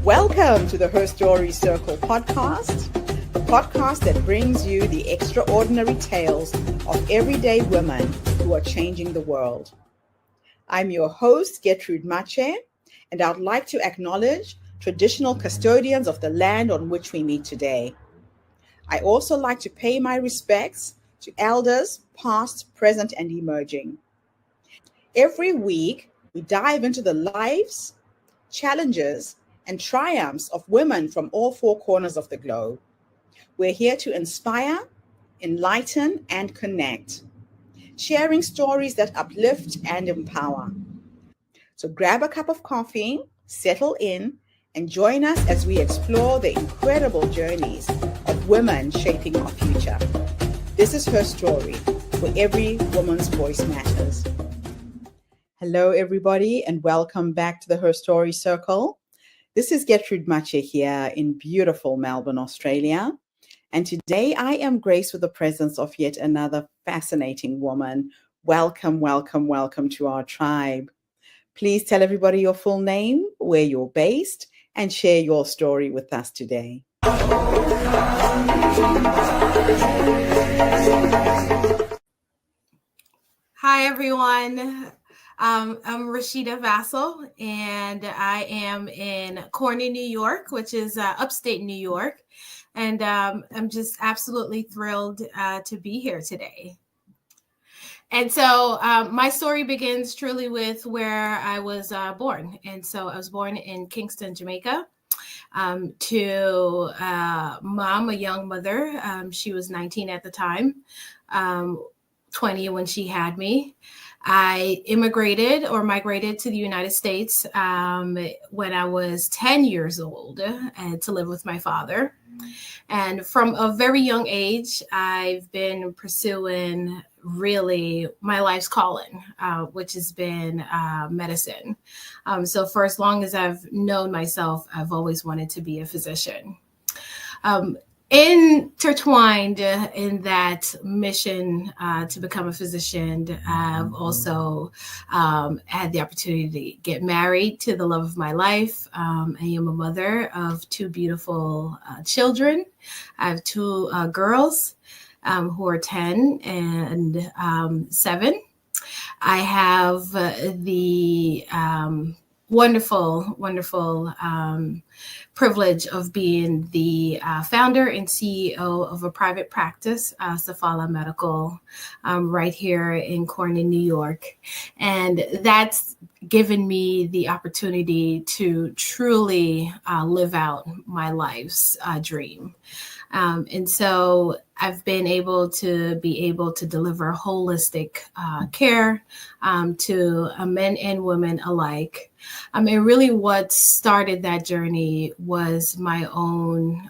Welcome to the Her Story Circle podcast, the podcast that brings you the extraordinary tales of everyday women who are changing the world. I'm your host, Gertrude Mache, and I'd like to acknowledge traditional custodians of the land on which we meet today. I also like to pay my respects to elders, past, present, and emerging. Every week, we dive into the lives, challenges, and triumphs of women from all four corners of the globe. We're here to inspire, enlighten, and connect, sharing stories that uplift and empower. So grab a cup of coffee, settle in, and join us as we explore the incredible journeys of women shaping our future. This is Her Story, where every woman's voice matters. Hello, everybody, and welcome back to the Her Story Circle. This is Gertrude Mache here in beautiful Melbourne, Australia. And today I am graced with the presence of yet another fascinating woman. Welcome, welcome, welcome to our tribe. Please tell everybody your full name, where you're based, and share your story with us today. Hi, everyone. I'm Rashida Vassell, and I am in Corning, New York, which is upstate New York. And I'm just absolutely thrilled to be here today. And so my story begins truly with where I was born. And so I was born in Kingston, Jamaica, to mom, a young mother. She was 19 at the time, 20 when she had me. I migrated to the United States when I was 10 years old to live with my father. And from a very young age, I've been pursuing really my life's calling, which has been medicine. So for as long as I've known myself, I've always wanted to be a physician. Intertwined in that mission to become a physician, I've also had the opportunity to get married to the love of my life. I am a mother of two beautiful children. I have two girls who are 10 and 7. I have the wonderful privilege of being the founder and CEO of a private practice, Safahla Medical, right here in Corning, New York. And that's given me the opportunity to truly live out my life's dream. And so I've been able to deliver holistic care to men and women alike. And really what started that journey was my own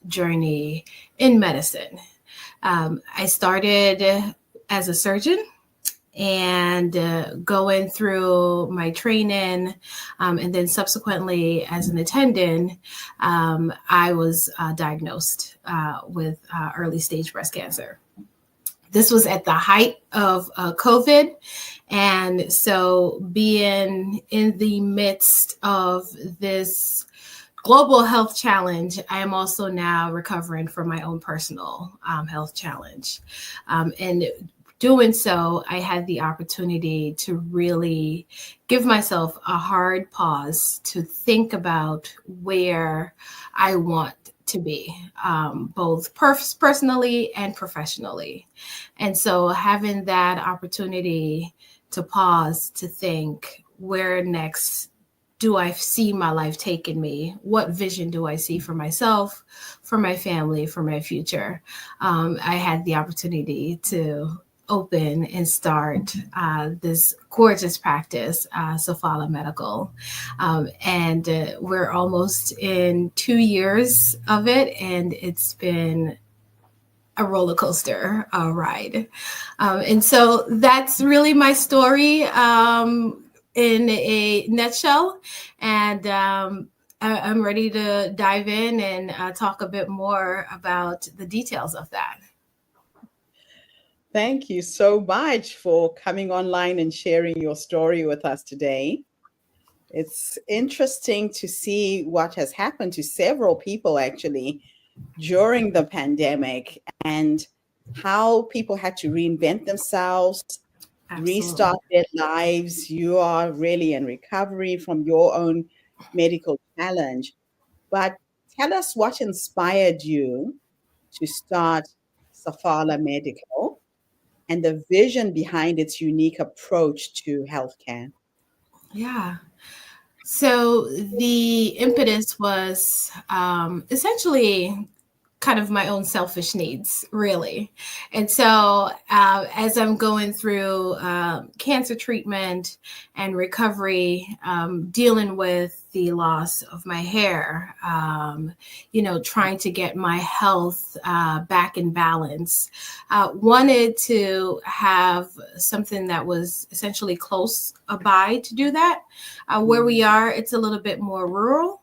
journey in medicine. I started as a surgeon and going through my training, and then subsequently as an attendant, I was diagnosed with early stage breast cancer. This was at the height of COVID. And so being in the midst of this global health challenge, I am also now recovering from my own personal health challenge. And doing so, I had the opportunity to really give myself a hard pause to think about where I want to be, both personally and professionally. And so having that opportunity to pause, to think, where next do I see my life taking me? What vision do I see for myself, for my family, for my future? I had the opportunity to open and start this gorgeous practice, Safahla Medical. And we're almost in 2 years of it, and it's been a roller coaster ride. And so that's really my story in a nutshell. And I'm ready to dive in and talk a bit more about the details of that. Thank you so much for coming online and sharing your story with us today. It's interesting to see what has happened to several people actually during the pandemic and how people had to reinvent themselves, Absolutely. restart their lives. You are really in recovery from your own medical challenge. But tell us what inspired you to start Safahla Medical and the vision behind its unique approach to healthcare. Yeah. So the impetus was essentially kind of my own selfish needs, really. And so as I'm going through cancer treatment and recovery, dealing with the loss of my hair, trying to get my health back in balance, wanted to have something that was essentially close by to do that. Where we are, it's a little bit more rural.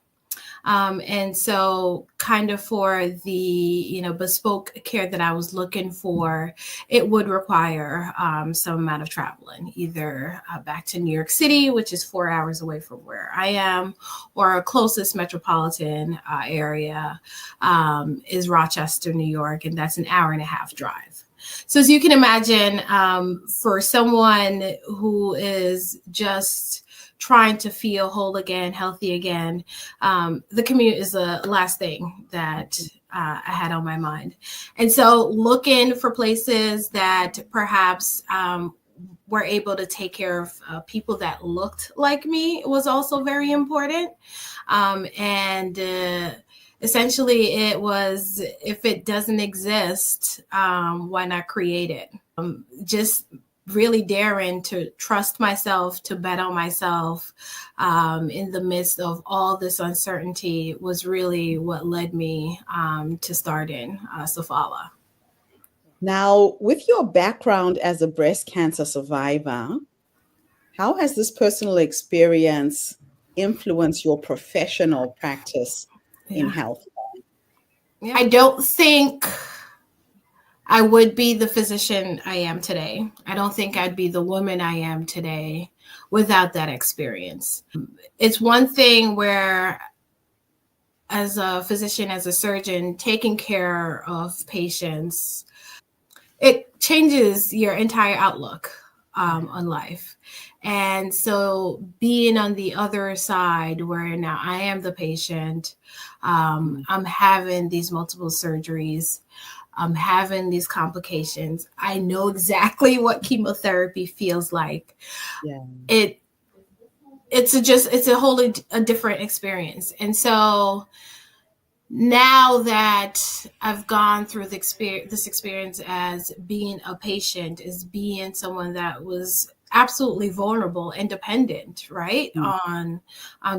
And so kind of for the, bespoke care that I was looking for, it would require some amount of traveling, either back to New York City, which is 4 hours away from where I am, or our closest metropolitan area is Rochester, New York, and that's an hour and a half drive. So as you can imagine, for someone who is just trying to feel whole again, healthy again, the commute is the last thing that I had on my mind. And so looking for places that perhaps were able to take care of people that looked like me was also very important. Essentially it was, if it doesn't exist, why not create it? Just really daring to trust myself, to bet on myself in the midst of all this uncertainty was really what led me to starting Safahla. Now, with your background as a breast cancer survivor, how has this personal experience influenced your professional practice in Yeah. health? I don't think I would be the physician I am today. I don't think I'd be the woman I am today without that experience. It's one thing where, as a physician, as a surgeon, taking care of patients, it changes your entire outlook on life. And so being on the other side where now I am the patient, I'm having these multiple surgeries, I'm having these complications. I know exactly what chemotherapy feels like. Yeah. It's a wholly a different experience. And so now that I've gone through this experience as being a patient, as being someone that was absolutely vulnerable and dependent, right, on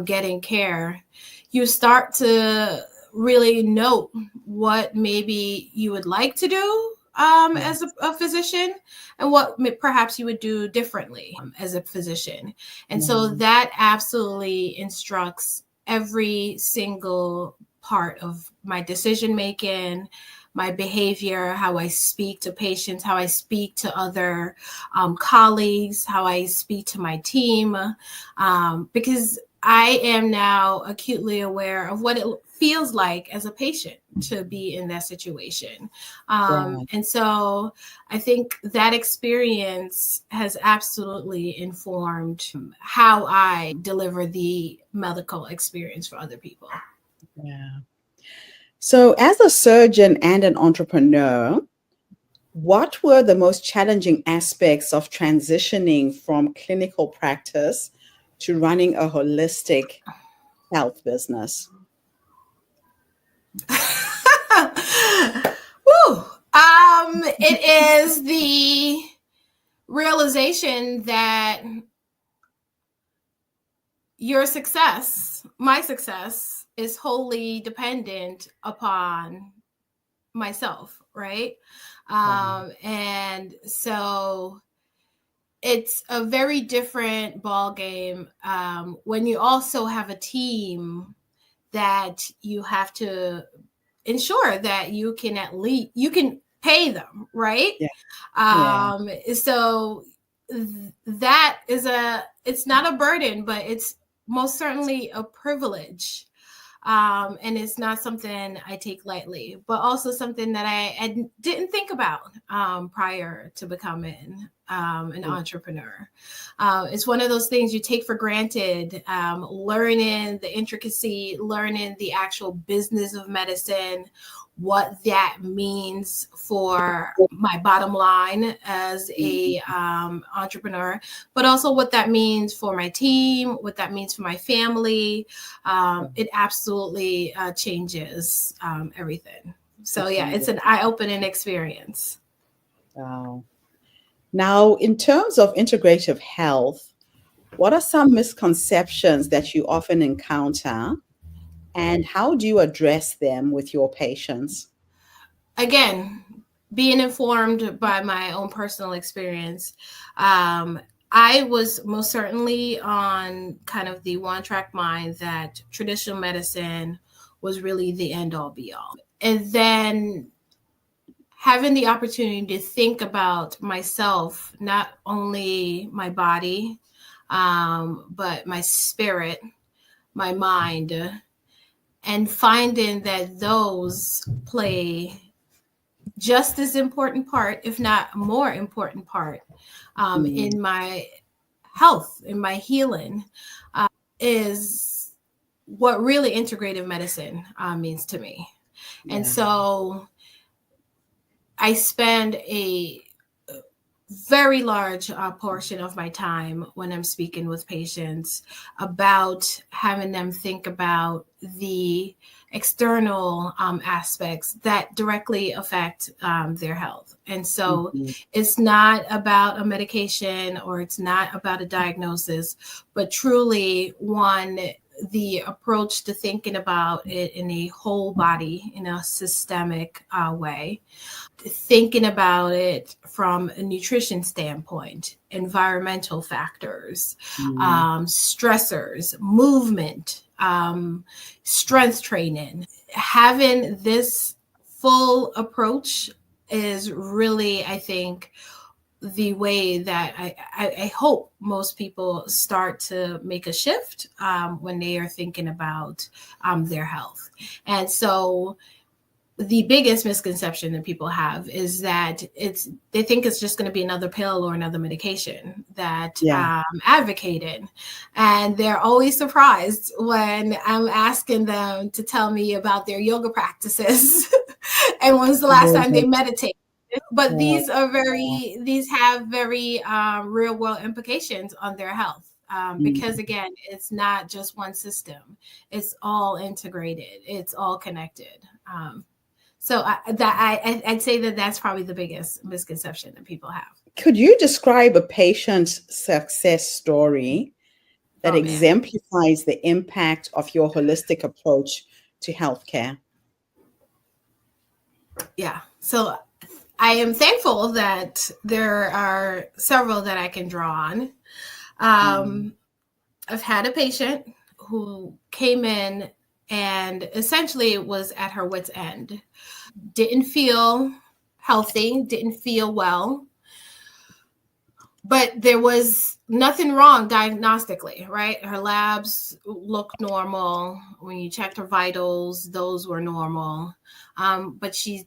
getting care, you start to really note what maybe you would like to do as a physician, and what perhaps you would do differently as a physician. And so that absolutely instructs every single part of my decision making, my behavior, how I speak to patients, how I speak to other colleagues, how I speak to my team, because I am now acutely aware of what it feels like as a patient to be in that situation. And so I think that experience has absolutely informed how I deliver the medical experience for other people. Yeah. So, as a surgeon and an entrepreneur, what were the most challenging aspects of transitioning from clinical practice to running a holistic health business? Woo! It is the realization that your success, my success, is wholly dependent upon myself, right? And so it's a very different ball game when you also have a team that you have to ensure that you can at least you can pay them, right? So that is it's not a burden, but most certainly a privilege. And it's not something I take lightly, but also something that I didn't think about prior to becoming an entrepreneur. It's one of those things you take for granted, learning the intricacy, learning the actual business of medicine, what that means for my bottom line as a entrepreneur, but also what that means for my team, what that means for my family. It absolutely changes everything. So yeah, it's an eye-opening experience. Wow. Now, in terms of integrative health, what are some misconceptions that you often encounter, and how do you address them with your patients? Again, being informed by my own personal experience, I was most certainly on kind of the one track mind that traditional medicine was really the end all be all. And then having the opportunity to think about myself, not only my body, but my spirit, my mind, and finding that those play just as important part, if not more important part, in my health, in my healing, is what really integrative medicine means to me. Yeah. And so I spend a very large portion of my time when I'm speaking with patients about having them think about the external aspects that directly affect their health. And so it's not about a medication or it's not about a diagnosis, but truly the approach to thinking about it in a whole body, in a systemic way. Thinking about it from a nutrition standpoint, environmental factors, stressors, movement, strength training. Having this full approach is really, I think, the way that I hope most people start to make a shift when they are thinking about their health. And so the biggest misconception that people have is that they think it's just going to be another pill or another medication that advocated. And they're always surprised when I'm asking them to tell me about their yoga practices and when's the last time they meditated. But these have very real world implications on their health. Because again, it's not just one system. It's all integrated. It's all connected. So I'd say that that's probably the biggest misconception that people have. Could you describe a patient's success story that exemplifies the impact of your holistic approach to healthcare? Yeah. So I am thankful that there are several that I can draw on. I've had a patient who came in and essentially was at her wit's end. Didn't feel healthy, didn't feel well, but there was nothing wrong diagnostically, right? Her labs looked normal. When you checked her vitals, those were normal. But she'd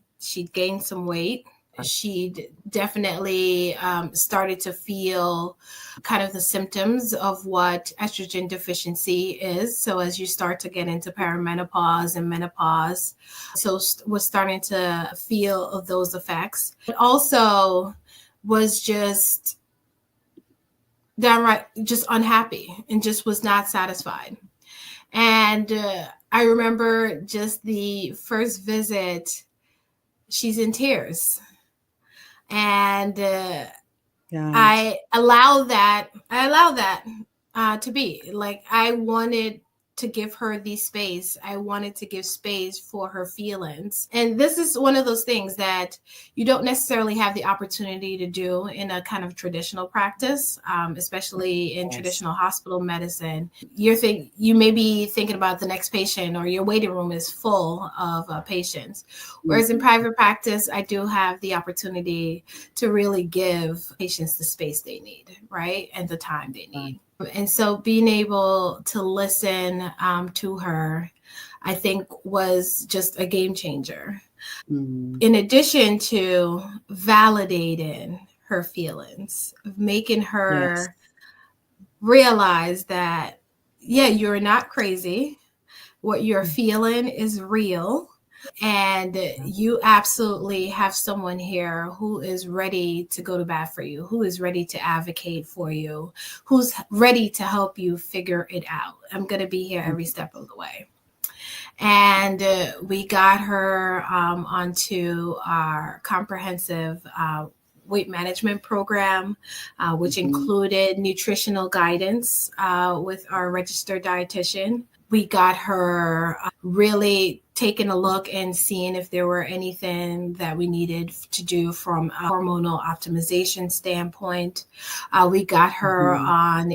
gained some weight. She definitely started to feel kind of the symptoms of what estrogen deficiency is. So as you start to get into perimenopause and menopause, so was starting to feel those effects. But also was just downright just unhappy and just was not satisfied. And I remember just the first visit, she's in tears. And I allow that to be. Like, I wanted to give her the space. I wanted to give space for her feelings. And this is one of those things that you don't necessarily have the opportunity to do in a kind of traditional practice, especially in traditional hospital medicine. You may be thinking about the next patient, or your waiting room is full of patients. Whereas in private practice, I do have the opportunity to really give patients the space they need, right? And the time they need. And so being able to listen to her, I think, was just a game changer. In addition to validating her feelings, making her realize that, yeah, you're not crazy. What you're feeling is real. And you absolutely have someone here who is ready to go to bat for you, who is ready to advocate for you, who's ready to help you figure it out. I'm going to be here every step of the way. And we got her onto our comprehensive weight management program, which included nutritional guidance with our registered dietitian. We got her really taking a look and seeing if there were anything that we needed to do from a hormonal optimization standpoint. We got her on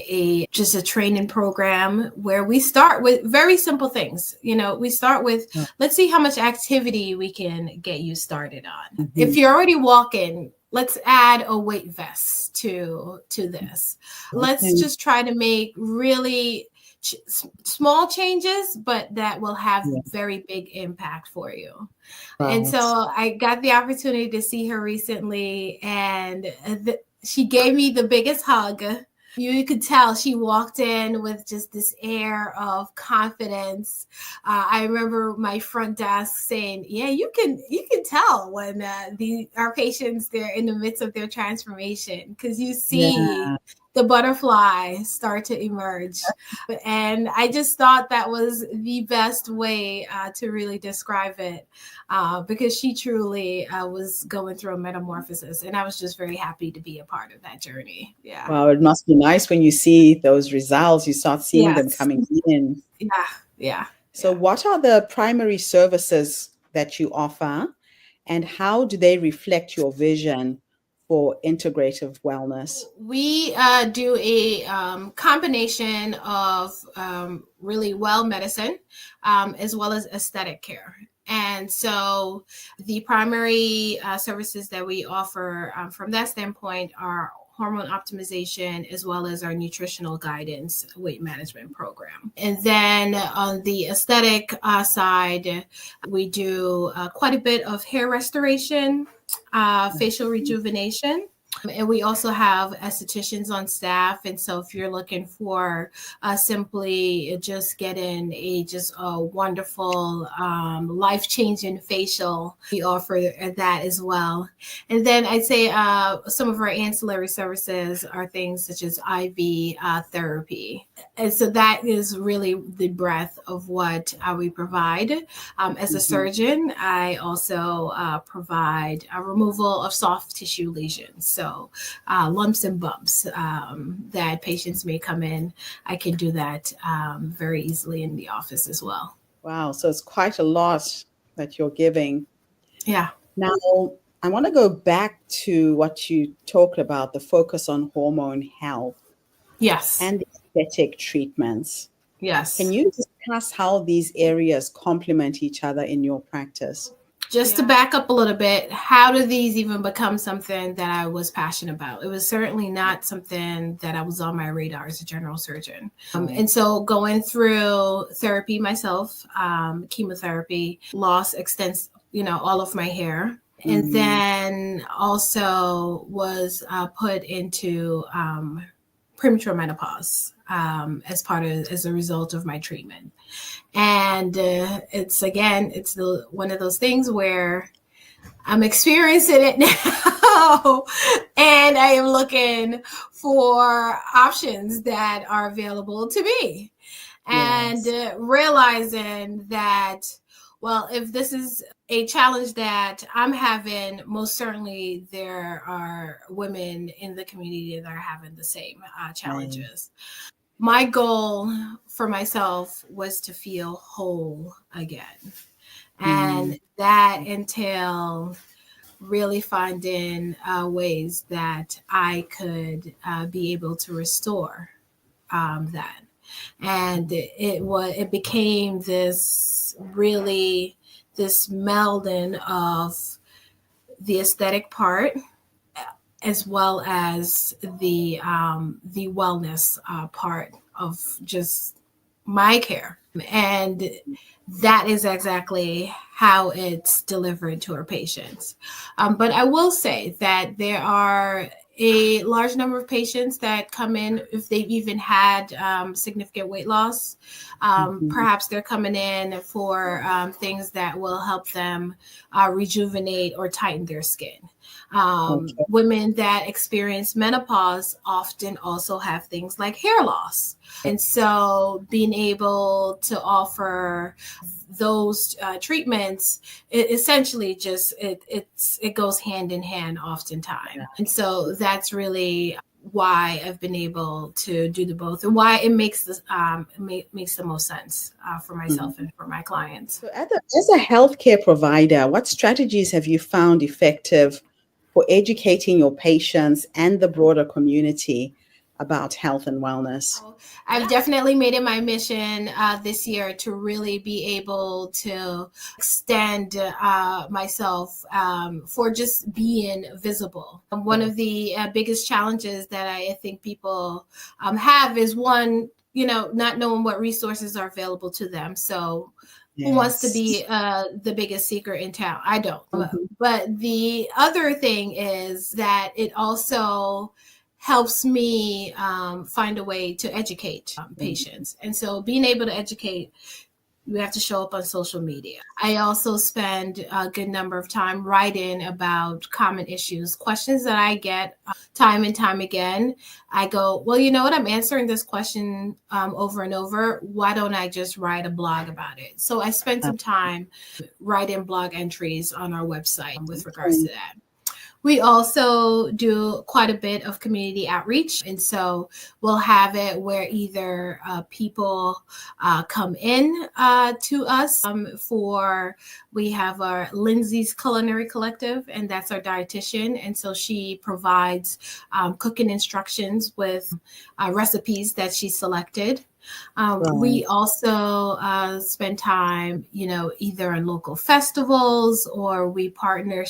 just a training program where we start with very simple things. We start with, let's see how much activity we can get you started on. If you're already walking, let's add a weight vest to this. Let's just try to make really small changes, but that will have very big impact for you. Right. And so I got the opportunity to see her recently, and she gave me the biggest hug. You could tell she walked in with just this air of confidence. I remember my front desk saying, "Yeah, you can tell when our patients, they're in the midst of their transformation, because you see the butterfly start to emerge." And I just thought that was the best way to really describe it, because she truly was going through a metamorphosis, and I was just very happy to be a part of that journey. Yeah. Wow, it must be nice when you see those results, you start seeing them coming in. Yeah. So what are the primary services that you offer, and how do they reflect your vision for integrative wellness? We do a combination of really well medicine as well as aesthetic care. And so the primary services that we offer from that standpoint are hormone optimization, as well as our nutritional guidance weight management program. And then on the aesthetic side, we do quite a bit of hair restoration, facial rejuvenation. And we also have estheticians on staff. And so if you're looking for simply just getting a wonderful, life-changing facial, we offer that as well. And then I'd say some of our ancillary services are things such as IV therapy. And so that is really the breadth of what we provide. As a surgeon, I also provide a removal of soft tissue lesions. So lumps and bumps that patients may come in, I can do that very easily in the office as well. Wow. So it's quite a lot that you're giving. Yeah. Now, I want to go back to what you talked about, the focus on hormone health. Yes. And aesthetic treatments. Yes. Can you discuss how these areas complement each other in your practice? Just to back up a little bit, how do these even become something that I was passionate about? It was certainly not something that I was on my radar as a general surgeon. And so going through therapy myself, chemotherapy, lost all of my hair. And then also was put into premature menopause as a result of my treatment. And it's one of those things where I'm experiencing it now, and I am looking for options that are available to me, and realizing that, well, if this is a challenge that I'm having, most certainly there are women in the community that are having the same challenges. My goal for myself was to feel whole again. And that entailed really finding ways that I could be able to restore that. And it became this melding of the aesthetic part as well as the wellness part of just my care. And that is exactly how it's delivered to our patients. But I will say that there are a large number of patients that come in if they've even had significant weight loss. Perhaps they're coming in for things that will help them rejuvenate or tighten their skin. Women that experience menopause often also have things like hair loss. And so being able to offer those treatments, it essentially just it goes hand in hand oftentimes. Yeah. And so that's really why I've been able to do the both, and why it makes this makes the most sense for myself and for my clients. So as a healthcare provider, what strategies have you found effective for educating your patients and the broader community about health and wellness? I've definitely made it my mission this year to really be able to extend myself for just being visible. One of the biggest challenges that I think people have is one, not knowing what resources are available to them. So who wants to be the biggest secret in town? I don't. But the other thing is that it also helps me find a way to educate patients. And so being able to educate, you have to show up on social media. I also spend a good number of time writing about common issues, questions that I get time and time again. I go, well, you know what? I'm answering this question over and over. Why don't I just write a blog about it? So I spent some time writing blog entries on our website with regards to that. We also do quite a bit of community outreach. And so we'll have it where either people come in to us we have our Lindsay's Culinary Collective, and that's our dietitian. And so she provides cooking instructions with recipes that she selected. We also spend time, either in local festivals, or we partner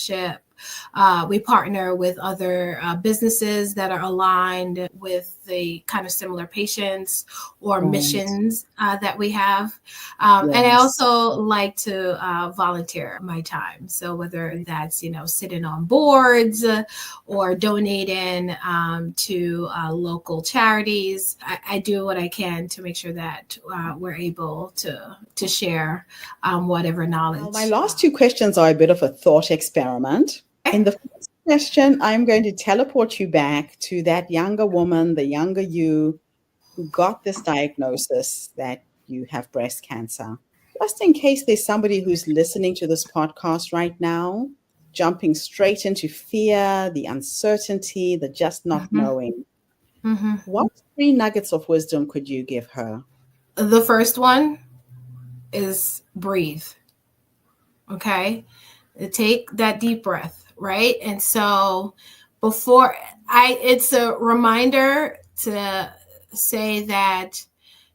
with other businesses that are aligned with the kind of similar patients or missions that we have. And I also like to volunteer my time. So whether that's, sitting on boards or donating to local charities, I do what I can to make sure that we're able to share whatever knowledge. Well, my last two questions are a bit of a thought experiment. In the first question, I'm going to teleport you back to that younger woman, the younger you, who got this diagnosis that you have breast cancer. Just in case there's somebody who's listening to this podcast right now, jumping straight into fear, the uncertainty, the just not knowing. What 3 nuggets of wisdom could you give her? The first one is breathe. Okay? Take that deep breath. Right. And so it's a reminder to say that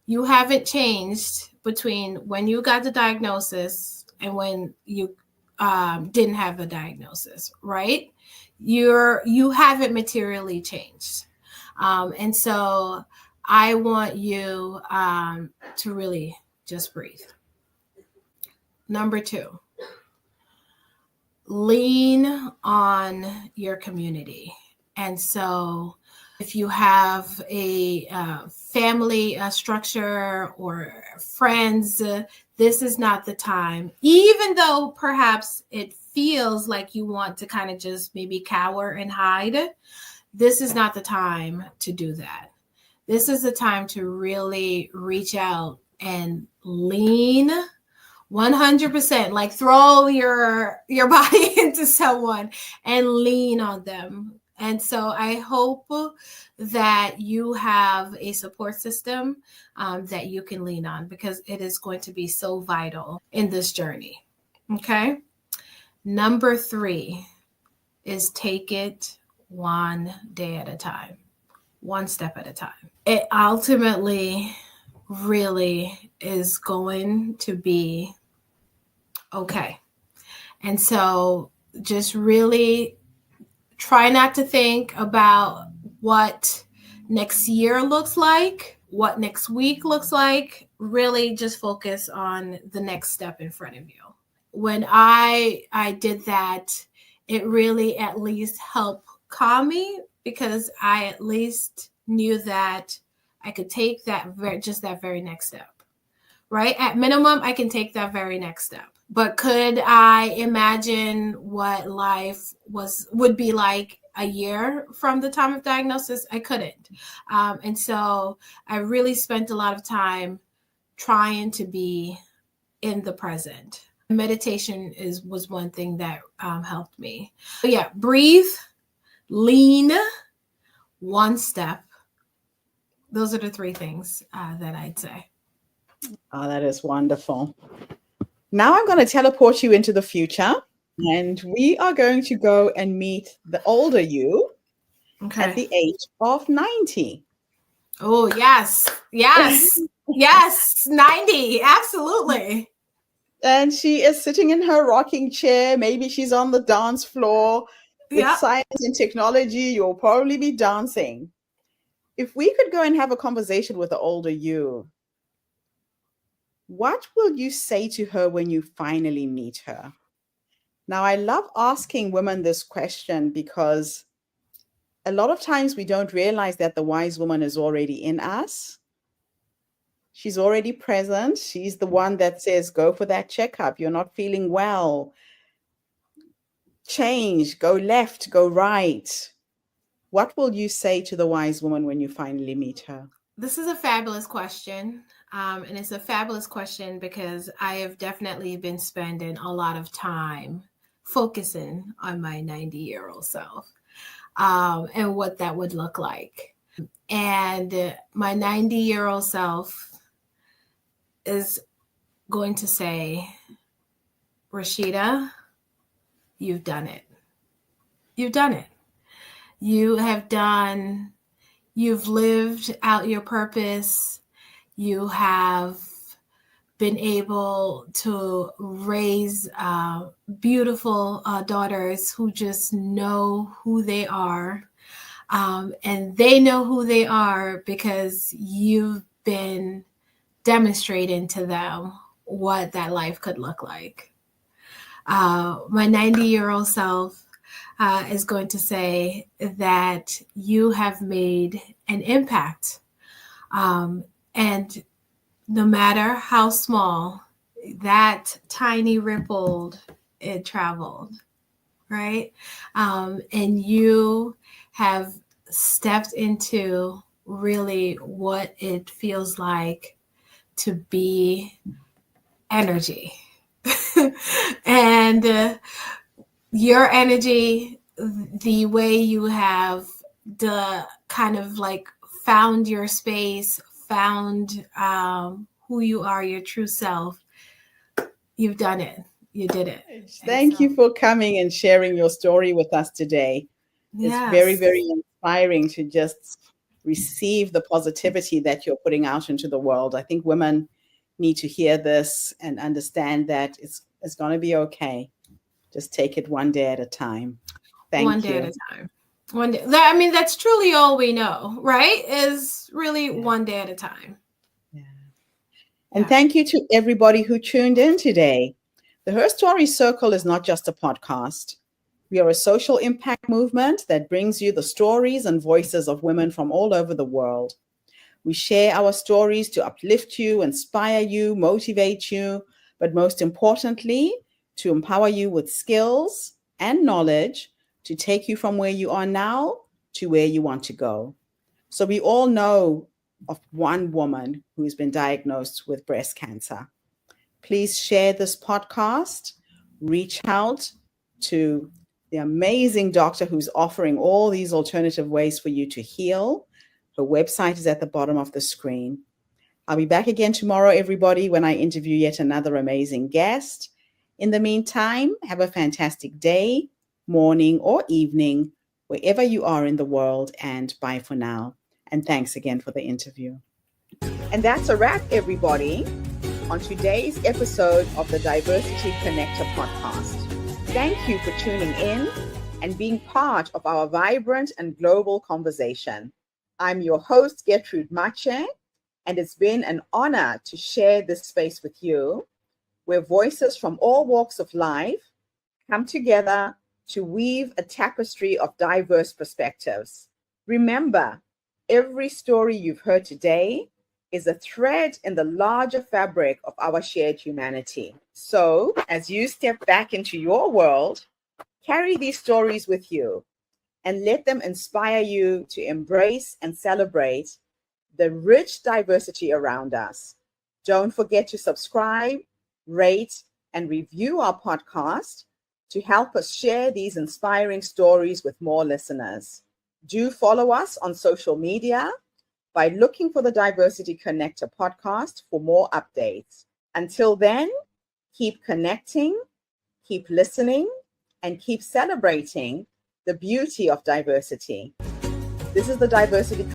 you haven't changed between when you got the diagnosis and when you didn't have the diagnosis. Right. You haven't materially changed. And so I want you to really just breathe. Number 2. Lean on your community. And so if you have a family structure or friends, this is not the time, even though perhaps it feels like you want to kind of just maybe cower and hide. This is not the time to do that. This is the time to really reach out and lean 100%, like throw your body into someone and lean on them. And so I hope that you have a support system that you can lean on, because it is going to be so vital in this journey. Okay. Number 3 is take it one day at a time, one step at a time. It ultimately really is going to be okay. And so just really try not to think about what next year looks like, what next week looks like. Really just focus on the next step in front of you. When I did that, it really at least helped calm me, because I at least knew that I could take that very next step. Right? At minimum, I can take that very next step. But could I imagine what life would be like a year from the time of diagnosis? I couldn't. And so I really spent a lot of time trying to be in the present. Meditation was one thing that helped me. So yeah, breathe, lean, one step. Those are the three things that I'd say. Oh, that is wonderful. Now I'm going to teleport you into the future, and we are going to go and meet the older you at the age of 90. Oh, yes. Yes. Yes. 90. Absolutely. And she is sitting in her rocking chair. Maybe she's on the dance floor. With science and technology, you'll probably be dancing. If we could go and have a conversation with the older you, what will you say to her when you finally meet her? Now, I love asking women this question because a lot of times we don't realize that the wise woman is already in us. She's already present. She's the one that says, go for that checkup. You're not feeling well. Change, go left, go right. What will you say to the wise woman when you finally meet her? This is a fabulous question. And it's a fabulous question because I have definitely been spending a lot of time focusing on my 90-year-old self and what that would look like. And my 90-year-old self is going to say, Rashida, you've done it. You've done it. You've lived out your purpose. You have been able to raise beautiful daughters who just know who they are. And they know who they are because you've been demonstrating to them what that life could look like. My 90-year-old self is going to say that you have made an impact. And no matter how small, that tiny ripple, it traveled, right? And you have stepped into really what it feels like to be energy. And your energy, the way you have the kind of like found your space, found who you are, your true self, you've done it. You did it. Thank you for coming and sharing your story with us today. Yes. It's very, very inspiring to just receive the positivity that you're putting out into the world. I think women need to hear this and understand that it's going to be okay. Just take it one day at a time. Thank you. One day at a time. One day. I mean, that's truly all we know, right? Is really one day at a time. Yeah. And thank you to everybody who tuned in today. The Her Story Circle is not just a podcast. We are a social impact movement that brings you the stories and voices of women from all over the world. We share our stories to uplift you, inspire you, motivate you, but most importantly, to empower you with skills and knowledge to take you from where you are now to where you want to go. So we all know of one woman who's been diagnosed with breast cancer. Please share this podcast, reach out to the amazing doctor who's offering all these alternative ways for you to heal. Her website is at the bottom of the screen. I'll be back again tomorrow, everybody, when I interview yet another amazing guest. In the meantime, have a fantastic day, morning, or evening, wherever you are in the world, and bye for now. And thanks again for the interview. And that's a wrap, everybody, on today's episode of the Diversity Connector podcast. Thank you for tuning in, and being part of our vibrant and global conversation. I'm your host, Gertrude Mache, and it's been an honor to share this space with you, where voices from all walks of life come together to weave a tapestry of diverse perspectives. Remember, every story you've heard today is a thread in the larger fabric of our shared humanity. So, as you step back into your world, carry these stories with you and let them inspire you to embrace and celebrate the rich diversity around us. Don't forget to subscribe, rate, and review our podcast to help us share these inspiring stories with more listeners. Do follow us on social media by looking for the Diversity Connector podcast for more updates. Until then, keep connecting, keep listening, and keep celebrating the beauty of diversity. This is the Diversity